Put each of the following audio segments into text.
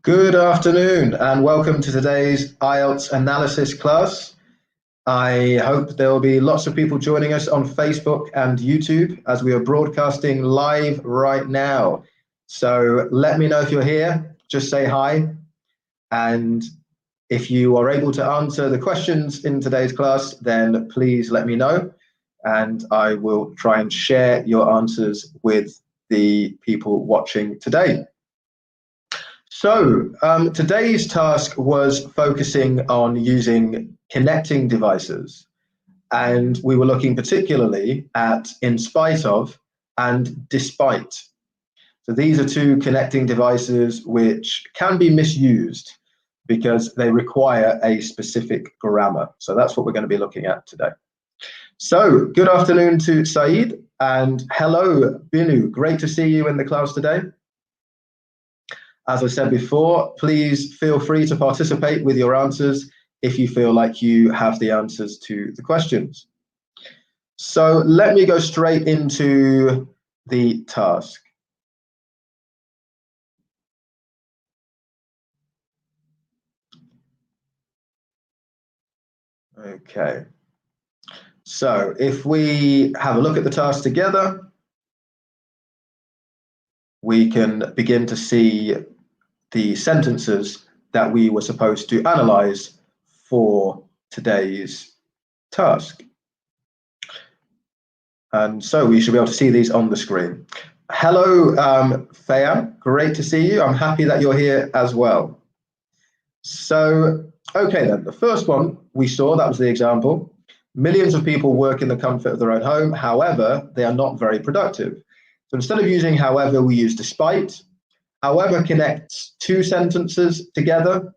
Good afternoon and welcome to today's IELTS analysis class. I hope there will be lots of people joining us on Facebook and YouTube as we are broadcasting live right now. So let me know if you're here, just say hi. And if you are able to answer the questions in today's class, then please let me know and I will try and share your answers with the people watching today. So today's task was focusing on using connecting devices, and we were looking particularly at in spite of and despite. So these are two connecting devices which can be misused because they require a specific grammar. So that's what we're going to be looking at today. So good afternoon to Saeed, and hello Binu, great to see you in the class today. As I said before, please feel free to participate with your answers if you feel like you have the answers to the questions. So let me go straight into the task. Okay. So if we have a look at the task together, we can begin to see the sentences that we were supposed to analyze for today's task. And so we should be able to see these on the screen. Hello, Fayam, great to see you. I'm happy that you're here as well. So, okay then, the first one we saw, that was the example. Millions of people work in the comfort of their own home, however, they are not very productive. So instead of using however, we use despite. However connects two sentences together.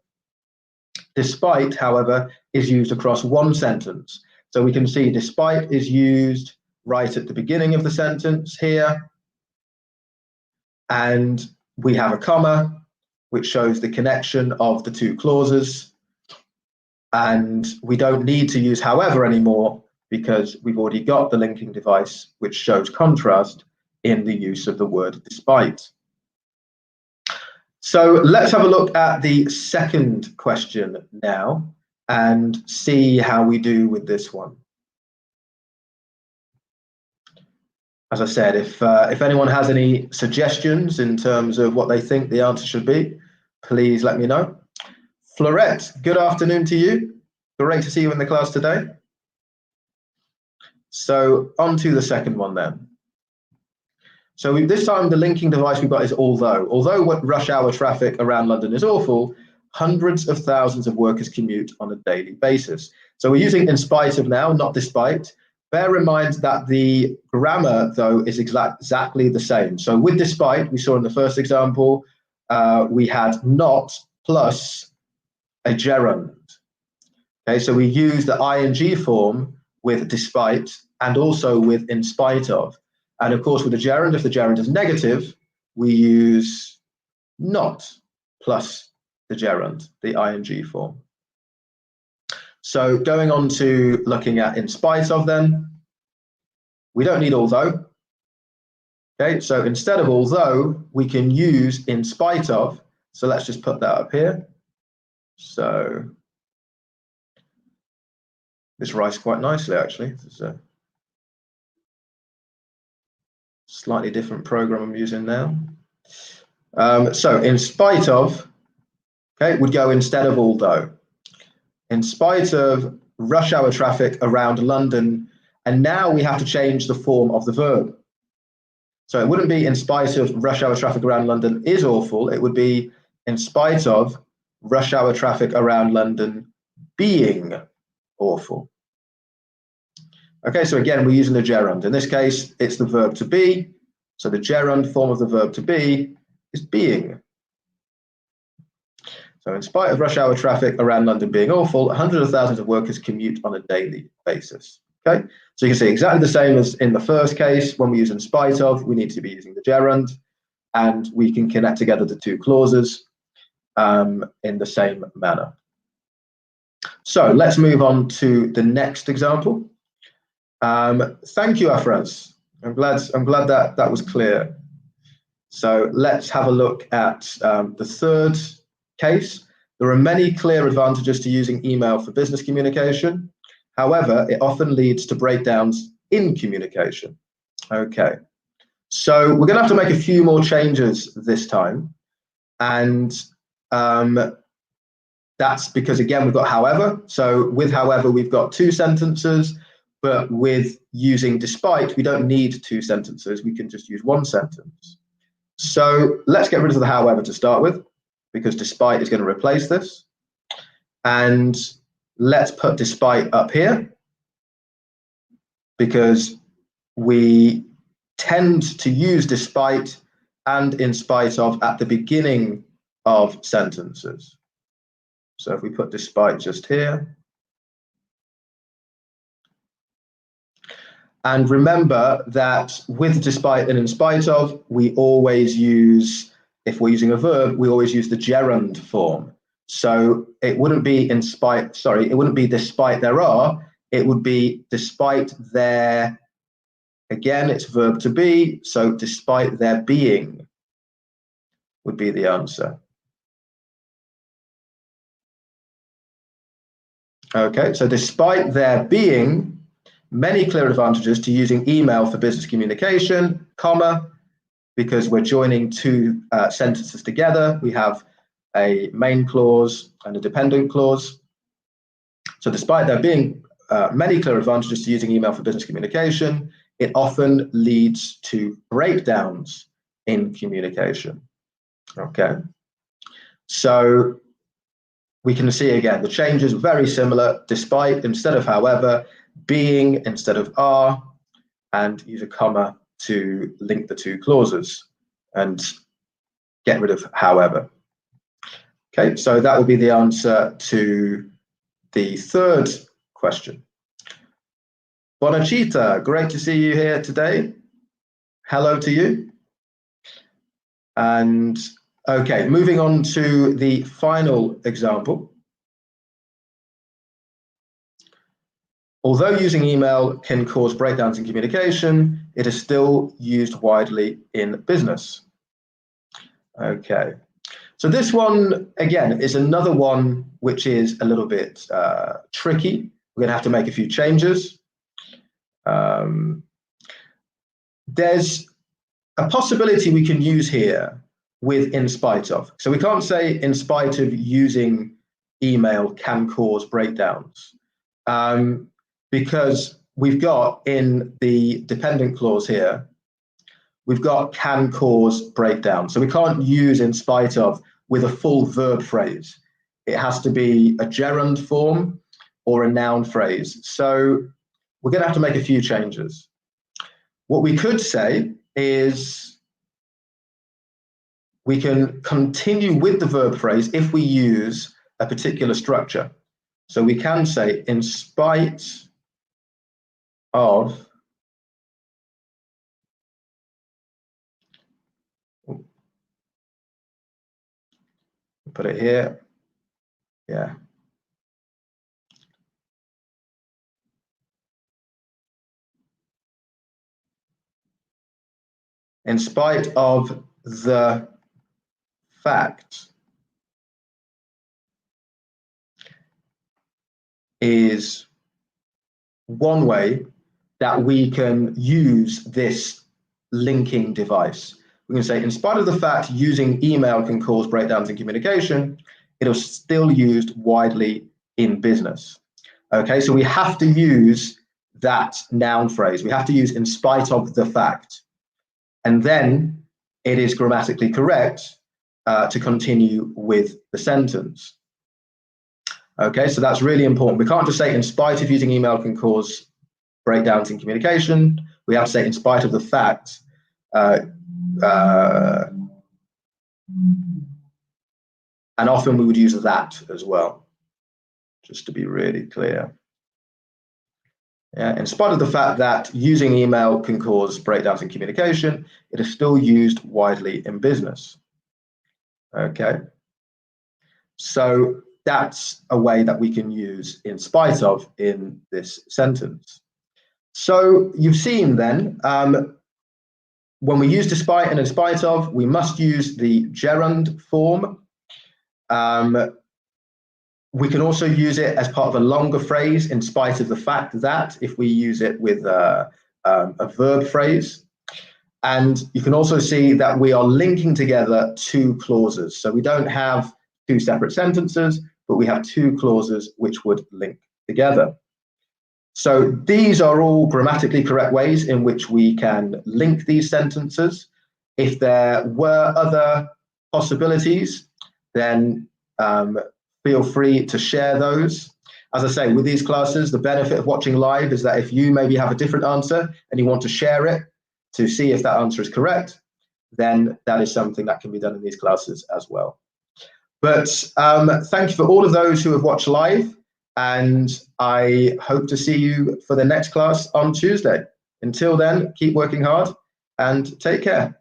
Despite, however, is used across one sentence. So we can see despite is used right at the beginning of the sentence here. And we have a comma, which shows the connection of the two clauses. And we don't need to use however anymore because we've already got the linking device, which shows contrast in the use of the word despite. So let's have a look at the second question now and see how we do with this one. As I said, if anyone has any suggestions in terms of what they think the answer should be, please let me know. Florette, good afternoon to you. Great to see you in the class today. So on to the second one then. So this time the linking device we've got is although. Although rush hour traffic around London is awful, hundreds of thousands of workers commute on a daily basis. So we're using in spite of now, not despite. Bear in mind that the grammar, though, is exactly the same. So with despite, we saw in the first example, we had not plus a gerund. Okay, so we use the ing form with despite and also with in spite of. And of course, with the gerund, if the gerund is negative, we use not plus the gerund, the ing form. So going on to looking at in spite of then, we don't need although. Okay, so instead of although, we can use in spite of. So let's just put that up here. So this writes quite nicely, actually. This is a slightly different program I'm using now. So in spite of, okay, would go instead of although. In spite of rush hour traffic around London, and now we have to change the form of the verb. So it wouldn't be in spite of rush hour traffic around London is awful, it would be in spite of rush hour traffic around London being awful. Okay, so again, we're using the gerund. In this case, it's the verb to be. So the gerund form of the verb to be is being. So in spite of rush hour traffic around London being awful, hundreds of thousands of workers commute on a daily basis. Okay, so you can see exactly the same as in the first case. When we use in spite of, we need to be using the gerund, and we can connect together the two clauses in the same manner. So let's move on to the next example. Thank you, Afraz. I'm glad that was clear. So let's have a look at the third case, there are many clear advantages to using email for business communication. However, it often leads to breakdowns in communication. Okay, so we're going to have to make a few more changes this time. And that's because, again, we've got however. So with however, we've got 2 sentences, but with using despite, we don't need 2 sentences. We can just use 1 sentence. So let's get rid of the however to start with, because despite is going to replace this. And let's put despite up here, because we tend to use despite and in spite of at the beginning of sentences. So if we put despite just here. And remember that with despite and in spite of, we always use, if we're using a verb, we always use the gerund form. So it wouldn't be in spite, sorry, it wouldn't be despite there are, it would be despite there, again, it's verb to be, so despite there being would be the answer. Okay, so despite there being many clear advantages to using email for business communication, comma, because we're joining 2 sentences together, we have a main clause and a dependent clause. So despite there being many clear advantages to using email for business communication, it often leads to breakdowns in communication. Okay, so we can see again the changes are very similar. Despite instead of however, being instead of are, and use a comma to link the 2 clauses and get rid of however. Okay, so that will be the answer to the 3rd question. Bonachita, great to see you here today. Hello to you. And okay, moving on to the final example. Although using email can cause breakdowns in communication, it is still used widely in business. Okay, so this one, again, is another one which is a little bit tricky. We're going to have to make a few changes. There's a possibility we can use here with in spite of. So we can't say in spite of using email can cause breakdowns, because we've got in the dependent clause here, we've got can cause breakdown. So we can't use in spite of with a full verb phrase. It has to be a gerund form or a noun phrase. So we're going to have to make a few changes. What we could say is we can continue with the verb phrase if we use a particular structure. So we can say in spite of put it here. Yeah. In spite of the fact is one way that we can use this linking device. We can say, in spite of the fact using email can cause breakdowns in communication, it is still used widely in business. Okay, so we have to use that noun phrase. We have to use in spite of the fact. And then it is grammatically correct to continue with the sentence. Okay, so that's really important. We can't just say in spite of using email can cause breakdowns in communication. We have to say in spite of the fact. And often we would use that as well, just to be really clear. Yeah, in spite of the fact that using email can cause breakdowns in communication, it is still used widely in business. Okay, so that's a way that we can use in spite of in this sentence. So you've seen then, when we use despite and in spite of, we must use the gerund form. We can also use it as part of a longer phrase, in spite of the fact that if we use it with a verb phrase. And you can also see that we are linking together two clauses. So we don't have two separate sentences, but we have two clauses which would link together. So these are all grammatically correct ways in which we can link these sentences. If there were other possibilities, then feel free to share those. As I say, with these classes, the benefit of watching live is that if you maybe have a different answer and you want to share it to see if that answer is correct, then that is something that can be done in these classes as well. But thank you for all of those who have watched live, and I hope to see you for the next class on Tuesday. Until then, keep working hard and take care.